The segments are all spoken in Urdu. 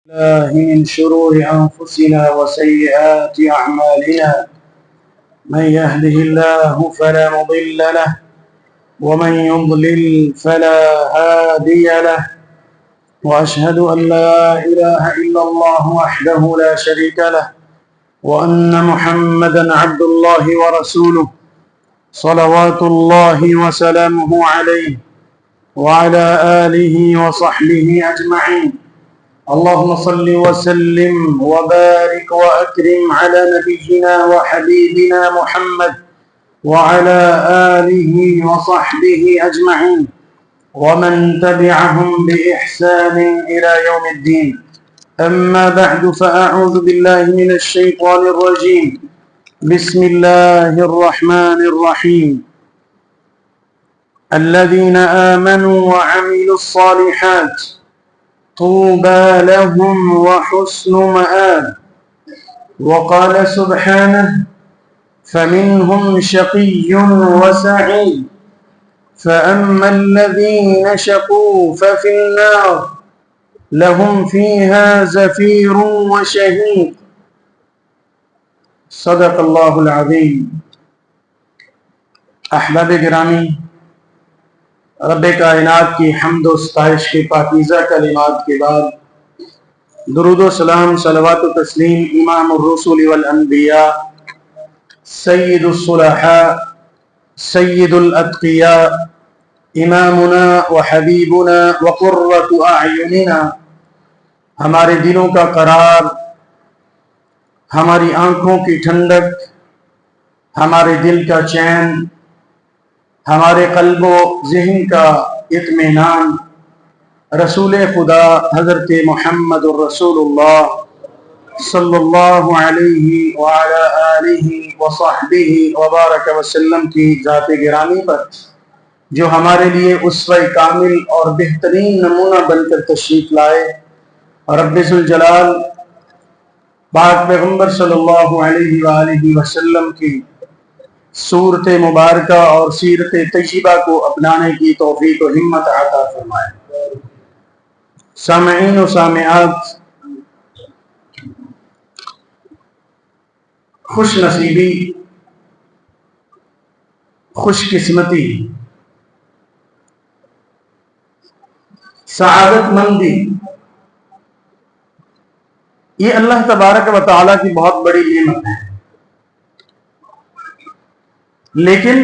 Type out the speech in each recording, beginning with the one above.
الله من شرور أنفسنا وسيئات أعمالنا من يهده الله فلا مضل له ومن يضلل فلا هادي له وأشهد أن لا إله إلا الله وحده لا شريك له وأن محمدا عبد الله ورسوله صلوات الله وسلامه عليه وعلى آله وصحبه أجمعين. اللهم صل وسلم وبارك وأكرم على نبينا وحبيبنا محمد وعلى آله وصحبه أجمعين ومن تبعهم بإحسان إلى يوم الدين. أما بعد فأعوذ بالله من الشيطان الرجيم. بسم الله الرحمن الرحيم. الذين آمنوا وعملوا الصالحات طوبى لهم وحسن مآب. وقال سبحانه: فمنهم شقي وسعيد فأما الذين شقوا ففي النار لهم فيها زفير وشهيق. صدق اللہ العظیم. احباب گرامی، رب کائنات کی حمد و ستائش کے پاکیزہ کلمات کے بعد درود و سلام، صلوات و تسلیم امام الرسول والانبیاء، سید الصلحاء، سید الاتقیاء، امامنا و حبیبنا و قرۃ اعیننا، ہمارے دلوں کا قرار، ہماری آنکھوں کی ٹھنڈک، ہمارے دل کا چین، ہمارے قلب و ذہن کا اطمینان، رسول خدا حضرت محمد الرسول اللہ صلی اللہ علیہ وعلی آلہ وصحبہ وبارک وسلم کی ذات گرامی پر، جو ہمارے لیے اسوہ کامل اور بہترین نمونہ بن کر تشریف لائے، اور رب ذوالجلال پاک پیغمبر صلی اللہ علیہ وآلہ وسلم کی صورت مبارکہ اور سیرت طیبہ کو اپنانے کی توفیق و ہمت عطا فرمائے. سامعین و سامعات، خوش نصیبی، خوش قسمتی، سعادت مندی، یہ اللہ تبارک و تعالیٰ کی بہت بڑی نعمت ہے. لیکن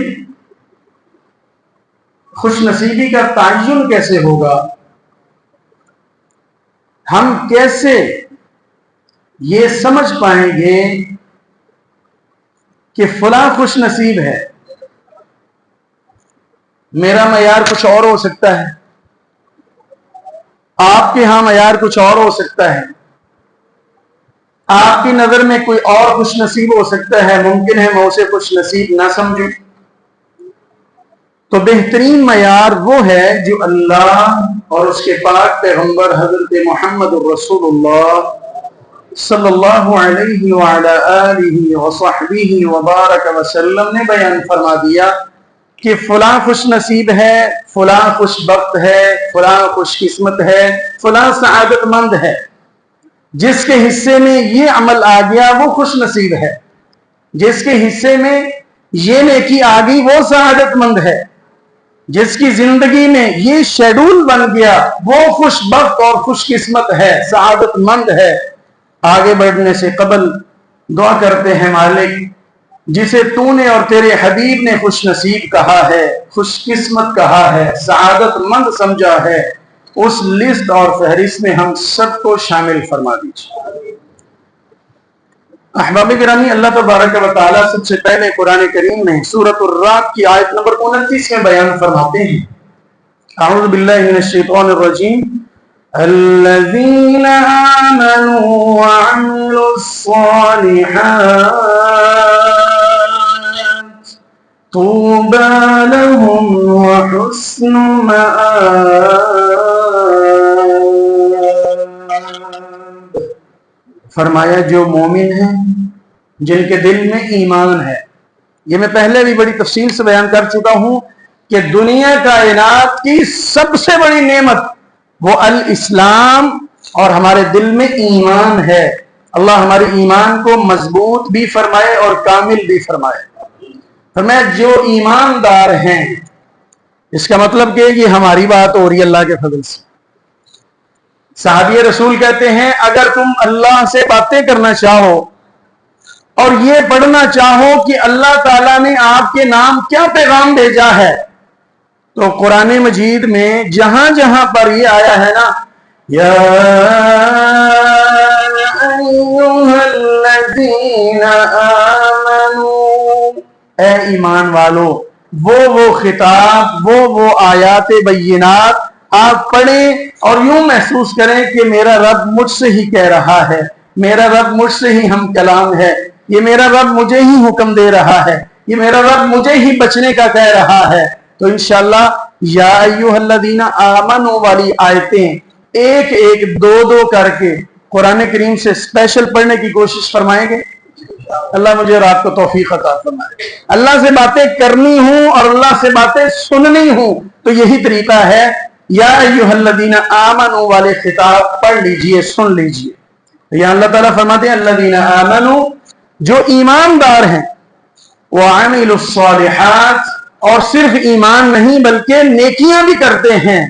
خوش نصیبی کا تعین کیسے ہوگا؟ ہم کیسے یہ سمجھ پائیں گے کہ فلاں خوش نصیب ہے؟ میرا معیار کچھ اور ہو سکتا ہے، آپ کے ہاں معیار کچھ اور ہو سکتا ہے، آپ کی نظر میں کوئی اور خوش نصیب ہو سکتا ہے. ممکن ہے میں اسے خوش نصیب نہ سمجھوں. تو بہترین معیار وہ ہے جو اللہ اور اس کے پاک پیغمبر حضرت محمد الرسول اللہ صلی اللہ علیہ وعلی آلہ وصحبہ وبارک وسلم نے بیان فرما دیا کہ فلاں خوش نصیب ہے، فلاں خوش بخت ہے، فلاں خوش قسمت ہے، فلاں سعادت مند ہے. جس کے حصے میں یہ عمل آ گیا وہ خوش نصیب ہے، جس کے حصے میں یہ نیکی آ گئی وہ سعادت مند ہے، جس کی زندگی میں یہ شیڈول بن گیا وہ خوش بخت اور خوش قسمت ہے، سعادت مند ہے. آگے بڑھنے سے قبل دعا کرتے ہیں: مالک، جسے تو نے اور تیرے حبیب نے خوش نصیب کہا ہے، خوش قسمت کہا ہے، سعادت مند سمجھا ہے، اس لسٹ اور فہرست میں ہم سب کو شامل فرما دیجیے. احباب گرامی، اللہ تبارک و تعالیٰ سب سے پہلے قرآن کریم میں سورۃ الرعد کی آیت نمبر 29 میں بیان فرماتے ہیں: اعوذ باللہ من الشیطان الرجیم. الذین آمنوا وعملوا الصالحات طوبى لهم وحسن مآب. فرمایا جو مومن ہیں، جن کے دل میں ایمان ہے. یہ میں پہلے بھی بڑی تفصیل سے بیان کر چکا ہوں کہ دنیا کائنات کی سب سے بڑی نعمت وہ الاسلام اور ہمارے دل میں ایمان ہے. اللہ ہمارے ایمان کو مضبوط بھی فرمائے اور کامل بھی فرمائے. فرمایا جو ایماندار ہیں، اس کا مطلب کہ یہ ہماری بات ہو رہی ہے اللہ کے فضل سے. صحابی رسول کہتے ہیں اگر تم اللہ سے باتیں کرنا چاہو اور یہ پڑھنا چاہو کہ اللہ تعالیٰ نے آپ کے نام کیا پیغام بھیجا ہے، تو قرآن مجید میں جہاں جہاں پر یہ آیا ہے نا، یا ایھا الذین آمنوا، اے ایمان والو، وہ خطاب، وہ آیات بینات آپ پڑھیں اور یوں محسوس کریں کہ میرا رب مجھ سے ہی کہہ رہا ہے، میرا رب مجھ سے ہی ہم کلام ہے، یہ میرا رب مجھے ہی حکم دے رہا ہے، یہ میرا رب مجھے ہی بچنے کا کہہ رہا ہے. تو انشاءاللہ یا ایھا الذین آمنوا والی آیتیں ایک ایک دو کر کے قرآن کریم سے اسپیشل پڑھنے کی کوشش فرمائیں گے. اللہ مجھے اور آپ کو توفیق عطا فرمائے. اللہ سے باتیں کرنی ہوں اور اللہ سے باتیں سننی ہوں تو یہی طریقہ ہے. یا ایھا الذین آمنوا والے خطاب پڑھ لیجئے، سن لیجئے. یہاں اللہ تعالیٰ فرماتے ہیں الذین آمنوا، جو ایماندار ہیں، وعملوا الصالحات، اور صرف ایمان نہیں بلکہ نیکیاں بھی کرتے ہیں.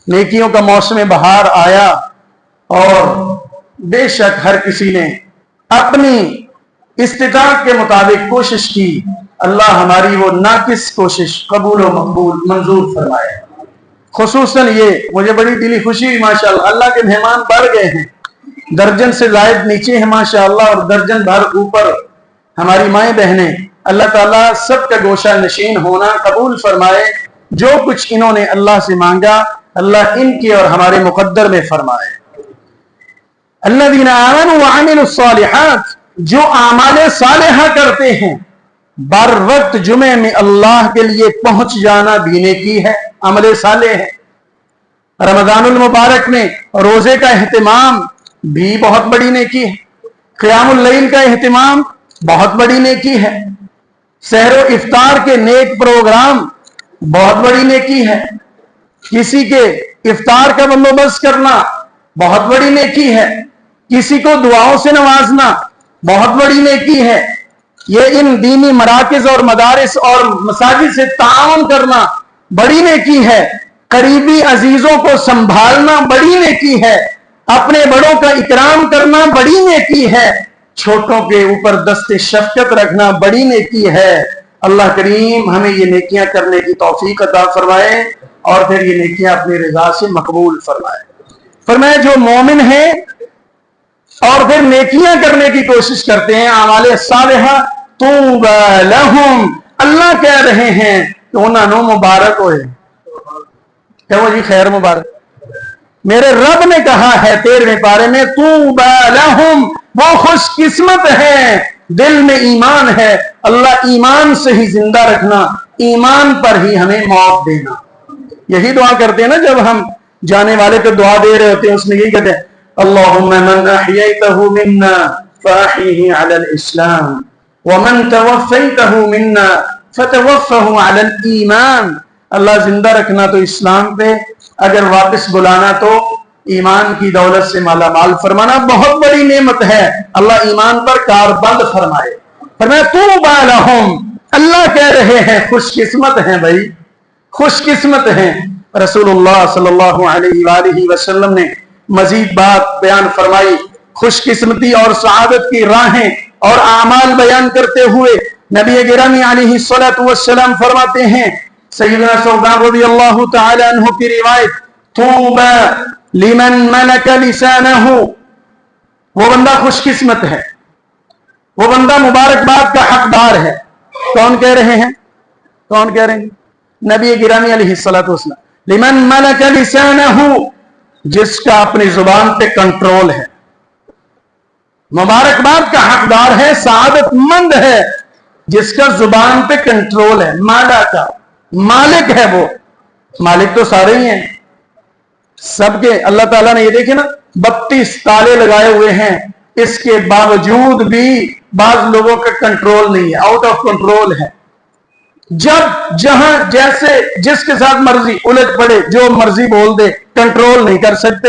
نیکیوں کا موسم بہار آیا اور بے شک ہر کسی نے اپنی استطاعت کے مطابق کوشش کی. اللہ ہماری وہ ناقص کوشش قبول و مقبول منظور فرمائے. خصوصاً یہ مجھے بڑی دلی خوشی ہوئی ماشاءاللہ، اللہ کے مہمان بڑھ گئے ہیں، درجن سے زائد نیچے ہیں ماشاءاللہ اور درجن بھر اوپر ہماری مائیں بہنیں. اللہ تعالیٰ سب کا گوشہ نشین ہونا قبول فرمائے. جو کچھ انہوں نے اللہ سے مانگا اللہ ان کے اور ہمارے مقدر میں فرمائے. الذین آمنوا وعملوا الصالحات، جو اعمال صالحہ کرتے ہیں. بر وقت جمعے میں اللہ کے لیے پہنچ جانا بھی نیکی ہے، عمل صالح ہے. رمضان المبارک میں روزے کا اہتمام بھی بہت بڑی نیکی ہے. قیام اللیل کا اہتمام بہت بڑی نیکی ہے. سحر و افطار کے نیک پروگرام بہت بڑی نیکی ہے. کسی کے افطار کا بندوبست کرنا بہت بڑی نیکی ہے. کسی کو دعاؤں سے نوازنا بہت بڑی نیکی ہے. یہ ان دینی مراکز اور مدارس اور مساجد سے تعاون کرنا بڑی نیکی ہے. قریبی عزیزوں کو سنبھالنا بڑی نیکی ہے. اپنے بڑوں کا اکرام کرنا بڑی نیکی ہے. چھوٹوں کے اوپر دست شفقت رکھنا بڑی نیکی ہے. اللہ کریم ہمیں یہ نیکیاں کرنے کی توفیق عطا فرمائے اور پھر یہ نیکیاں اپنی رضا سے مقبول فرمائے. فرمائے جو مومن ہیں اور پھر نیکیاں کرنے کی کوشش کرتے ہیں، اعمال صالحہ، طوبی لہم، اللہ کہہ رہے ہیں کہ انہاں نو مبارک ہوئے. کہ وہ جی خیر مبارک. میرے رب نے کہا ہے 13ویں پارے میں طوبی لہم، وہ خوش قسمت ہیں دل میں ایمان ہے. اللہ ایمان سے ہی زندہ رکھنا، ایمان پر ہی ہمیں موت دینا. یہی دعا کرتے ہیں نا جب ہم جانے والے کو دعا دے رہے ہوتے ہیں، اس میں یہی کہتے ہیں اللہم من احییتہ منا فاحیہ علی الاسلام ومن توفیتہ منا فتوفہ علی الایمان. اللہ زندہ رکھنا تو اسلام پہ، اگر واپس بلانا تو ایمان کی دولت سے مالا مال فرمانا بہت بڑی نعمت ہے. اللہ ایمان پر کاربند فرمائے. فرمایا طوبی لہم، اللہ کہہ رہے ہیں خوش قسمت ہیں بھائی، خوش قسمت ہیں. رسول اللہ صلی اللہ علیہ وآلہ وسلم نے مزید بات بیان فرمائی. خوش قسمتی اور سعادت کی راہیں اور اعمال بیان کرتے ہوئے نبی گرامی علیہ الصلوۃ والسلام فرماتے ہیں، سیدنا ثوبان رضی اللہ تعالی عنہ کی روایت، طوبی لمن ملک لسانہ، وہ بندہ خوش قسمت ہے، وہ بندہ مبارکباد کا حقدار ہے. کون کہہ رہے ہیں؟ کون کہہ رہے ہیں؟ نبی گرامی علیہ الصلوۃ والسلام. لمن ملک لسانہ، جس کا اپنی زبان پہ کنٹرول ہے، مبارکباد کا حقدار ہے، سعادت مند ہے جس کا زبان پہ کنٹرول ہے. مالا کا مالک ہے، وہ مالک تو سارے ہی ہیں سب کے. اللہ تعالیٰ نے یہ دیکھے نا 32 تالے لگائے ہوئے ہیں، اس کے باوجود بھی بعض لوگوں کا کنٹرول نہیں ہے، آؤٹ آف کنٹرول ہے. جب جہاں جیسے جس کے ساتھ مرضی الٹ پڑے، جو مرضی بول دے، کنٹرول نہیں کر سکتے.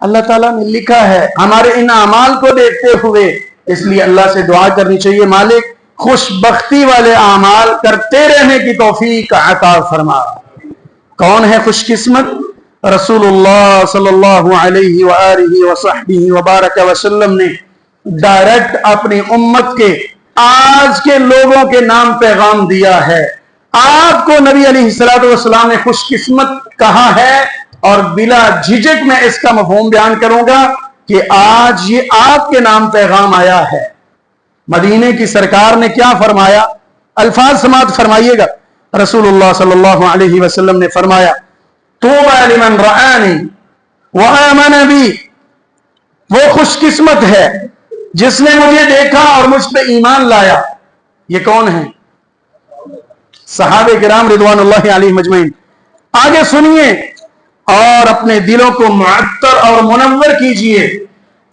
اللہ تعالیٰ نے لکھا ہے ہمارے ان اعمال کو دیکھتے ہوئے، اس لیے اللہ سے دعا کرنی چاہیے مالک خوش بختی والے اعمال کرتے رہنے کی توفیق عطا فرما۔ کون ہے خوش قسمت؟ رسول اللہ صلی اللہ علیہ وآلہ وصحبہ وبارک وسلم نے ڈائریکٹ اپنی امت کے آج کے لوگوں کے نام پیغام دیا ہے۔ آپ کو نبی علیہ السلام نے خوش قسمت کہا ہے، اور بلا جھجک میں اس کا مفہوم بیان کروں گا کہ آج یہ آپ کے نام پیغام آیا ہے۔ مدینے کی سرکار نے کیا فرمایا؟ الفاظ سماعت فرمائیے گا۔ رسول اللہ صلی اللہ علیہ وسلم نے فرمایا طوبی لمن رآنی وآمن بی، وہ خوش قسمت ہے جس نے مجھے دیکھا اور مجھ پہ ایمان لایا۔ یہ کون ہے؟ صحابہ کرام رضوان اللہ علیہ مجمعین۔ آگے سنیے اور اپنے دلوں کو معطر اور منور کیجئے۔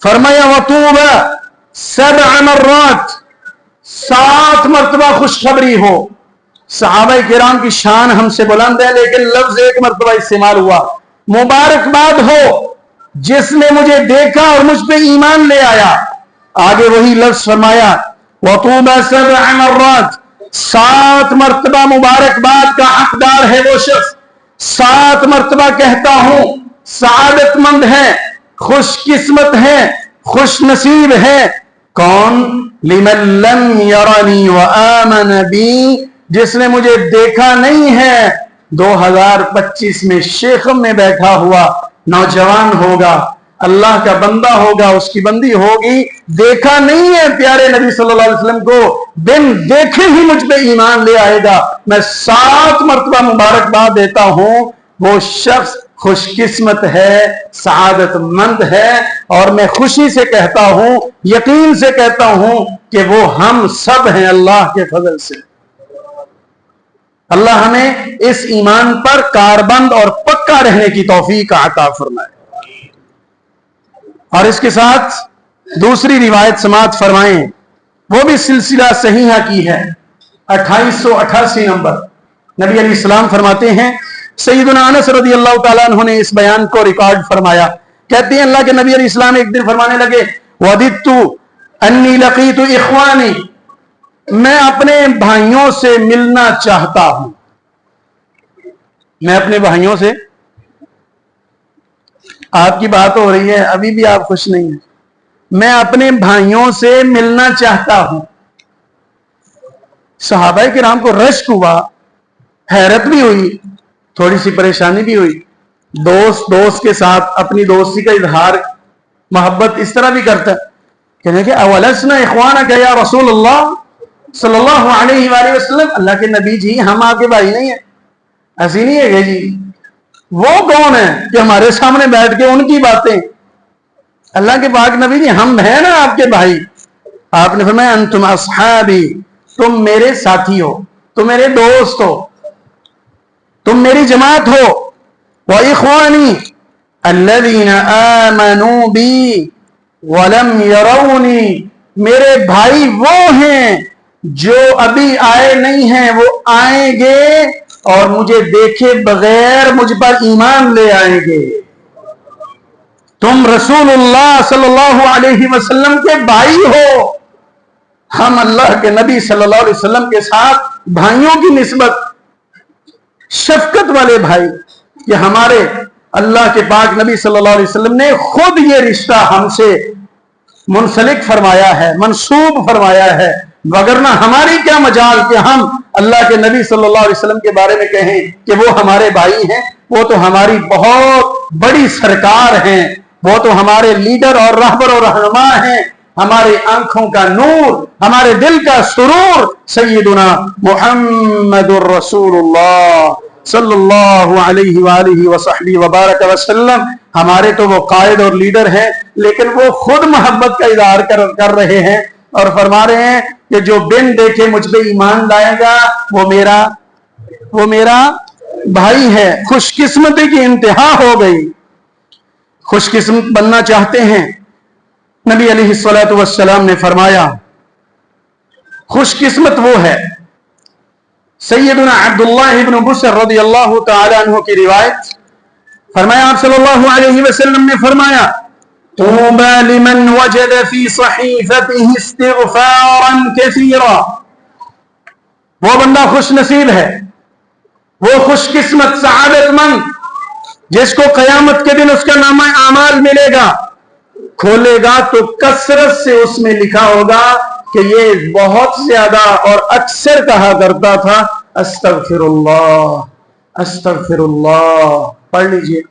فرمایا وطوبی 7 مرات، 7 مرتبہ خوشخبری ہو۔ صحابہ کرام کی شان ہم سے بلند ہے، لیکن لفظ 1 مرتبہ استعمال ہوا۔ مبارکباد ہو جس نے مجھے دیکھا اور مجھ پہ ایمان لے آیا۔ آگے وہی لفظ فرمایا وطوبی 7 مرات، 7 مرتبہ مبارکباد کا حقدار ہے وہ شخص، 7 مرتبہ کہتا ہوں سعادت مند ہے، خوش قسمت ہے، خوش نصیب ہے۔ کون؟ لمن لم یرنی وآمن بی، جس نے مجھے دیکھا نہیں ہے۔ 2025 میں شیخم میں بیٹھا ہوا نوجوان ہوگا، اللہ کا بندہ ہوگا، اس کی بندی ہوگی، دیکھا نہیں ہے پیارے نبی صلی اللہ علیہ وسلم کو، بن دیکھے ہی مجھ پہ ایمان لے آئے گا۔ میں 7 مرتبہ مبارکباد دیتا ہوں، وہ شخص خوش قسمت ہے، سعادت مند ہے، اور میں خوشی سے کہتا ہوں، یقین سے کہتا ہوں کہ وہ ہم سب ہیں اللہ کے فضل سے۔ اللہ ہمیں اس ایمان پر کاربند اور پکا رہنے کی توفیق عطا فرمائے۔ اور اس کے ساتھ دوسری روایت سماعت فرمائیں، وہ بھی سلسلہ صحیحہ کی ہے، 2888 نمبر۔ نبی علیہ السلام فرماتے ہیں، سیدنا انس رضی اللہ تعالیٰ عنہ نے اس بیان کو ریکارڈ فرمایا، کہتے ہیں اللہ کے نبی علیہ السلام ایک دن فرمانے لگے وَدِدْتُ أَنِّي لَقِيتُ إِخْوَانِي، میں اپنے بھائیوں سے ملنا چاہتا ہوں۔ میں اپنے بھائیوں سے، آپ کی بات ہو رہی ہے، ابھی بھی آپ خوش نہیں ہیں۔ میں اپنے بھائیوں سے ملنا چاہتا ہوں۔ صحابہ کرام کو رشک ہوا، حیرت بھی ہوئی، تھوڑی سی پریشانی بھی ہوئی۔ دوست کے ساتھ اپنی دوستی کا اظہار محبت اس طرح بھی کرتا ہے، کہنے کہ اولسنا اخوانک یا رسول اللہ صلی اللہ علیہ وآلہ وسلم، اللہ کے نبی جی ہم آپ کے بھائی نہیں ہیں، ایسی نہیں ہے کہ جی وہ کون ہے کہ ہمارے سامنے بیٹھ کے ان کی باتیں۔ اللہ کے پاک نبی جی ہم ہیں نا آپ کے بھائی۔ آپ نے فرمایا انتم اصحابی، تم میرے ساتھی ہو، تم میرے دوست ہو، تم میری جماعت ہو۔ وَإِخْوَانِي الَّذِينَ آمَنُوا بِي وَلَمْ يَرَوْنِي، میرے بھائی وہ ہیں جو ابھی آئے نہیں ہیں، وہ آئیں گے اور مجھے دیکھے بغیر مجھ پر ایمان لے آئیں گے۔ تم رسول اللہ صلی اللہ علیہ وسلم کے بھائی ہو۔ ہم اللہ کے نبی صلی اللہ علیہ وسلم کے ساتھ بھائیوں کی نسبت، شفقت والے بھائی، یہ ہمارے اللہ کے پاک نبی صلی اللہ علیہ وسلم نے خود یہ رشتہ ہم سے منسلک فرمایا ہے، منسوب فرمایا ہے، وگرنہ ہماری کیا مجال کہ ہم اللہ کے نبی صلی اللہ علیہ وسلم کے بارے میں کہیں کہ وہ ہمارے بھائی ہیں۔ وہ تو ہماری بہت بڑی سرکار ہیں، وہ تو ہمارے لیڈر اور رہبر اور رہنما ہیں، ہماری آنکھوں کا نور، ہمارے دل کا سرور سیدنا محمد الرسول اللہ صلی اللہ علیہ وآلہ وصحبہ وبارک وسلم، ہمارے تو وہ قائد اور لیڈر ہیں، لیکن وہ خود محبت کا اظہار کر رہے ہیں اور فرما رہے ہیں کہ جو بن دیکھے مجھ پہ ایمان لائے گا وہ میرا بھائی ہے۔ خوش قسمتی کی انتہا ہو گئی۔ خوش قسمت بننا چاہتے ہیں، نبی علیہ السلام نے فرمایا خوش قسمت وہ ہے۔ سیدنا عبداللہ ابن بسر رضی اللہ تعالی عنہ کی روایت، فرمایا آپ صلی اللہ علیہ وسلم نے فرمایا طوبى لمن وجد في صحيفته استغفارا كثيرا، وہ بندہ خوش نصیب ہے، وہ خوش قسمت سعادت مند جس کو قیامت کے دن اس کا نامہ اعمال ملے گا، کھولے گا تو کثرت سے اس میں لکھا ہوگا کہ یہ بہت زیادہ اور اکثر کہا کرتا تھا استغفر اللہ استغفر اللہ، پڑھ لیجئے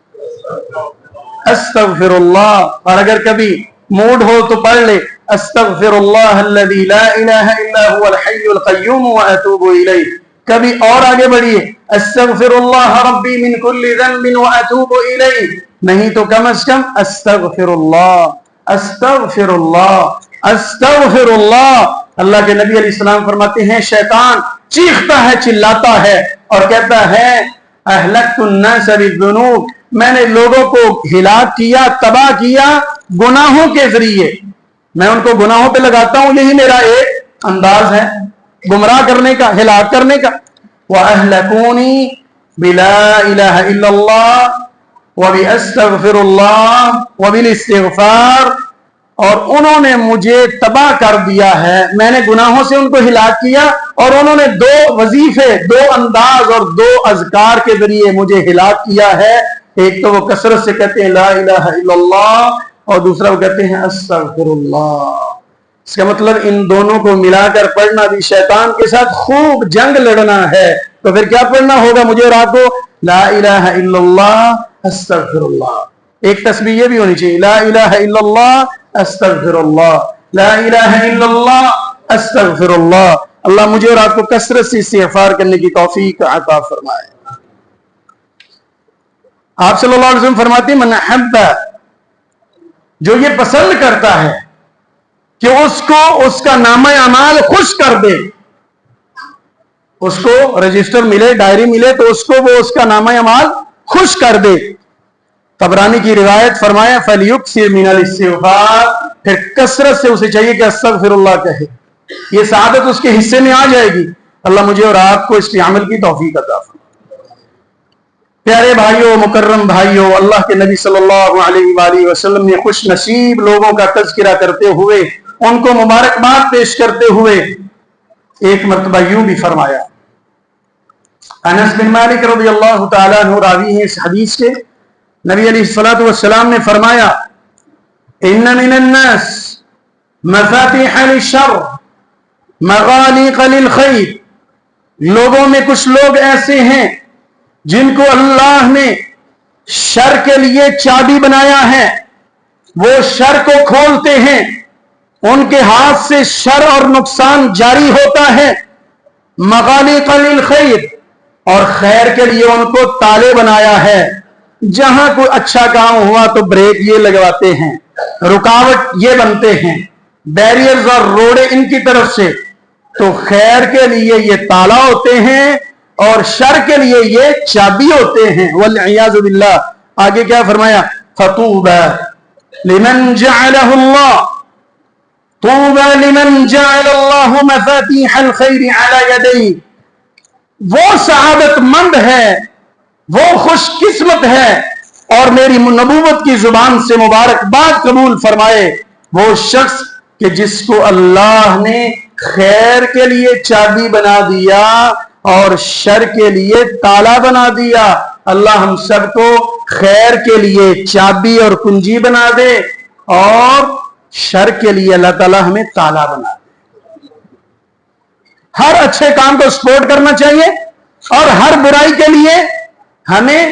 استغفر اللہ، اور اگر کبھی موڈ ہو تو پڑھ لے استغفر اللہ الذی لا الہ الا هو الحی القیوم واتوب الیہ، کبھی اور آگے بڑھیے استغفر اللہ ربی من کل ذنب واتوب الیہ، نہیں تو کم از کم استغفر اللہ استغفر اللہ استغفر اللہ۔ اللہ کے نبی علیہ السلام فرماتے ہیں شیطان چیختا ہے، چلاتا ہے اور کہتا ہے اہلکت الناس بالذنوب، میں نے لوگوں کو ہلاک کیا، تباہ کیا گناہوں کے ذریعے، میں ان کو گناہوں پہ لگاتا ہوں، یہی میرا ایک انداز ہے گمراہ کرنے کا، ہلاک کرنے کا۔ وَأَهْلَكُونِي بِلَا إِلَهَ إِلَّا اللَّهِ وَبِأَسْتَغْفِرُ اللَّهِ وَبِالْإِسْتِغْفَارِ، اور انہوں نے مجھے تباہ کر دیا ہے، میں نے گناہوں سے ان کو ہلاک کیا، اور انہوں نے دو وظیفے، دو انداز اور دو اذکار کے ذریعے مجھے ہلاک کیا ہے، ایک تو وہ کثرت سے کہتے ہیں لا الہ الا اللہ، اور دوسرا وہ کہتے ہیں استغفر اللہ۔ اس کا مطلب ان دونوں کو ملا کر پڑھنا بھی شیطان کے ساتھ خوب جنگ لڑنا ہے، تو پھر کیا پڑھنا ہوگا مجھے اور آپ کو؟ لا الہ الا اللہ استغفر اللہ۔ ایک تسبیح یہ بھی ہونی چاہیے لا الہ الا اللہ استغفر اللہ، لا الہ الا اللہ استغفر اللہ۔ اللہ مجھے اور آپ کو کثرت سے استغفار کرنے کی توفیق عطا فرمائے۔ آپ صلی اللہ علیہ وسلم فرماتے ہیں من احب، جو یہ پسند کرتا ہے کہ اس کو اس کا نامہ اعمال خوش کر دے، اس کو رجسٹر ملے، ڈائری ملے تو اس کو وہ اس کا نامہ اعمال خوش کر دے۔ طبرانی کی روایت فرمایا فَلْيُكْثِرْ مِنَ الْإِسْتِغْفَارِ، پھر کثرت سے اسے چاہیے کہ استغفر اللہ کہے، یہ سعادت اس کے حصے میں آ جائے گی۔ اللہ مجھے اور آپ کو اس کے عمل کی توفیق عطا فرمائے۔ پیارے بھائیوں، مکرم بھائیوں، اللہ کے نبی صلی اللہ علیہ وآلہ وسلم نے خوش نصیب لوگوں کا تذکرہ کرتے ہوئے، ان کو مبارکباد پیش کرتے ہوئے ایک مرتبہ یوں بھی فرمایا۔ انس بن مالک رضی اللہ تعالیٰ عنہ راوی ہیں اس حدیث کے، نبی علیہ الصلوۃ والسلام نے فرمایا ان من الناس مفاتیح للشر مغالق للخیر، لوگوں میں کچھ لوگ ایسے ہیں جن کو اللہ نے شر کے لیے چابی بنایا ہے، وہ شر کو کھولتے ہیں، ان کے ہاتھ سے شر اور نقصان جاری ہوتا ہے، مغالق للخیر، اور خیر کے لیے ان کو تالے بنایا ہے، جہاں کوئی اچھا کام ہوا تو بریک یہ لگواتے ہیں، رکاوٹ یہ بنتے ہیں، بیریئرز اور روڑے ان کی طرف سے، تو خیر کے لیے یہ تالا ہوتے ہیں اور شر کے لیے یہ چابی ہوتے ہیں، والعیاذ باللہ۔ آگے کیا فرمایا فَطُوبَى لِمَنْ جَعَلَهُ اللَّهُ طُوبَى لِمَنْ جَعَلَ اللَّهُ مَفَاتِيحَ الْخَيْرِ عَلَى يَدَيْهِ، وہ سعادت مند ہے، وہ خوش قسمت ہے، اور میری نبوت کی زبان سے مبارکباد قبول فرمائے وہ شخص کہ جس کو اللہ نے خیر کے لیے چابی بنا دیا اور شر کے لیے تالا بنا دیا۔ اللہ ہم سب کو خیر کے لیے چابی اور کنجی بنا دے، اور شر کے لیے اللہ تعالی ہمیں تالا بنا دے۔ ہر اچھے کام کو سپورٹ کرنا چاہیے، اور ہر برائی کے لیے ہمیں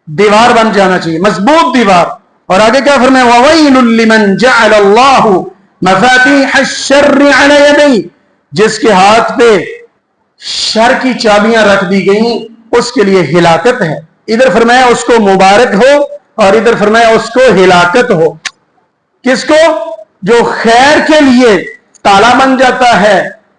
دیوار بن جانا چاہیے، مضبوط دیوار۔ اور آگے کیا فرمایا وَوَيْلٌ لِّمَنْ جَعَلَ اللَّهُ مَفَاتِيحَ الشَّرِّ عَلَى يَدَيْهِ، جس کے ہاتھ پہ شر کی چابیاں رکھ دی گئیں اس کے لیے ہلاکت ہے۔ ادھر فرمایا اس کو مبارک ہو، اور ادھر فرمایا اس کو ہلاکت ہو۔ کس کو؟ جو خیر کے لیے تالا بن جاتا ہے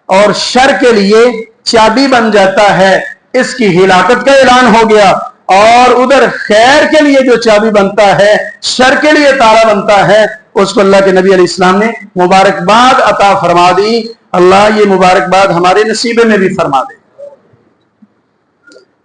اور شر کے لیے چابی بن جاتا ہے، اس کی ہلاکت کا اعلان ہو گیا۔ اور ادھر خیر کے لیے جو چابی بنتا ہے، شر کے لیے تالا بنتا ہے، اس کو اللہ کے نبی علیہ السلام نے مبارکباد عطا فرما دی۔ اللہ یہ مبارکباد ہمارے نصیبے میں بھی فرما دے۔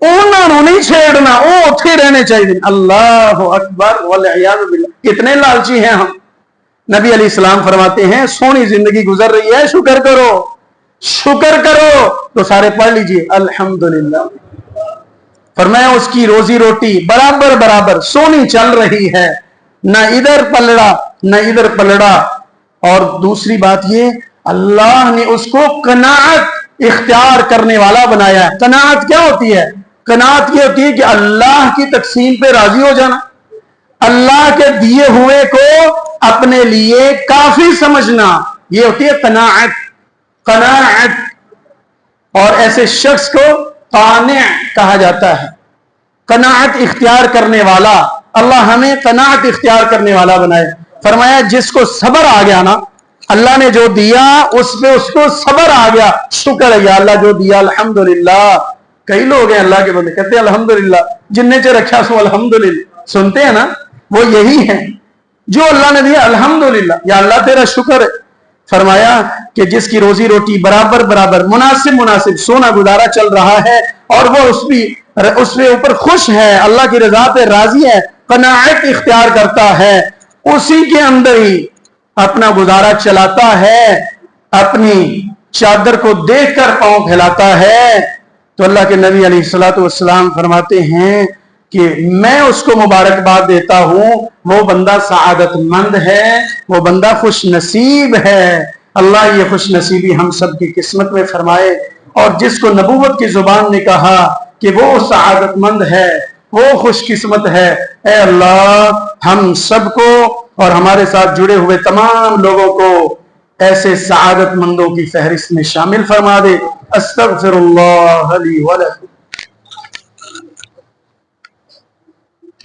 انہوں نے نہیں چھیڑنا، وہ اتھے رہنے چاہیے. اللہ اکبر والعیاذ باللہ. کتنے لالچی ہیں ہم. نبی علیہ السلام فرماتے ہیں سونی زندگی گزر رہی ہے، شکر کرو، شکر کرو. تو سارے پڑھ لیجئے الحمدللہ. فرمایا اس کی روزی روٹی برابر برابر سونی چل رہی ہے، نہ ادھر پلڑا نہ ادھر پلڑا. اور دوسری بات یہ، اللہ نے اس کو قناعت اختیار کرنے والا بنایا ہے. قناعت کیا ہوتی ہے؟ قناعت یہ ہوتی ہے کہ اللہ کی تقسیم پہ راضی ہو جانا، اللہ کے دیے ہوئے کو اپنے لیے کافی سمجھنا. یہ ہوتی ہے قناعت. قناعت. اور ایسے شخص کو قانع کہا جاتا ہے، قناعت اختیار کرنے والا. اللہ ہمیں قناعت اختیار کرنے والا بنائے. فرمایا جس کو صبر آ گیا نا، اللہ نے جو دیا اس پہ اس کو صبر آ گیا، شکر ہے یا اللہ جو دیا الحمدللہ. کئی لوگ ہیں اللہ کے بندے کہتے ہیں الحمدللہ، جن نے چ رکھا سو الحمدللہ. سنتے ہیں نا، وہ یہی ہیں جو اللہ نے دیا الحمدللہ، یا اللہ تیرا شکر ہے. فرمایا کہ جس کی روزی روٹی برابر برابر مناسب مناسب سونا گزارا چل رہا ہے اور وہ اس پہ اوپر خوش ہے، اللہ کی رضا پہ راضی ہے، قناعت اختیار کرتا ہے، اسی کے اندر ہی اپنا گزارا چلاتا ہے، اپنی چادر کو دیکھ کر پاؤں پھیلاتا ہے. تو اللہ کے نبی علیہ الصلوۃ والسلام فرماتے ہیں کہ میں اس کو مبارکباد دیتا ہوں، وہ بندہ سعادت مند ہے، وہ بندہ خوش نصیب ہے. اللہ یہ خوش نصیبی ہم سب کی قسمت میں فرمائے. اور جس کو نبوت کی زبان نے کہا کہ وہ سعادت مند ہے، وہ خوش قسمت ہے، اے اللہ ہم سب کو اور ہمارے ساتھ جڑے ہوئے تمام لوگوں کو ایسے سعادت مندوں کی فہرست میں شامل فرما دے. استغفر اللہ لی ولکم.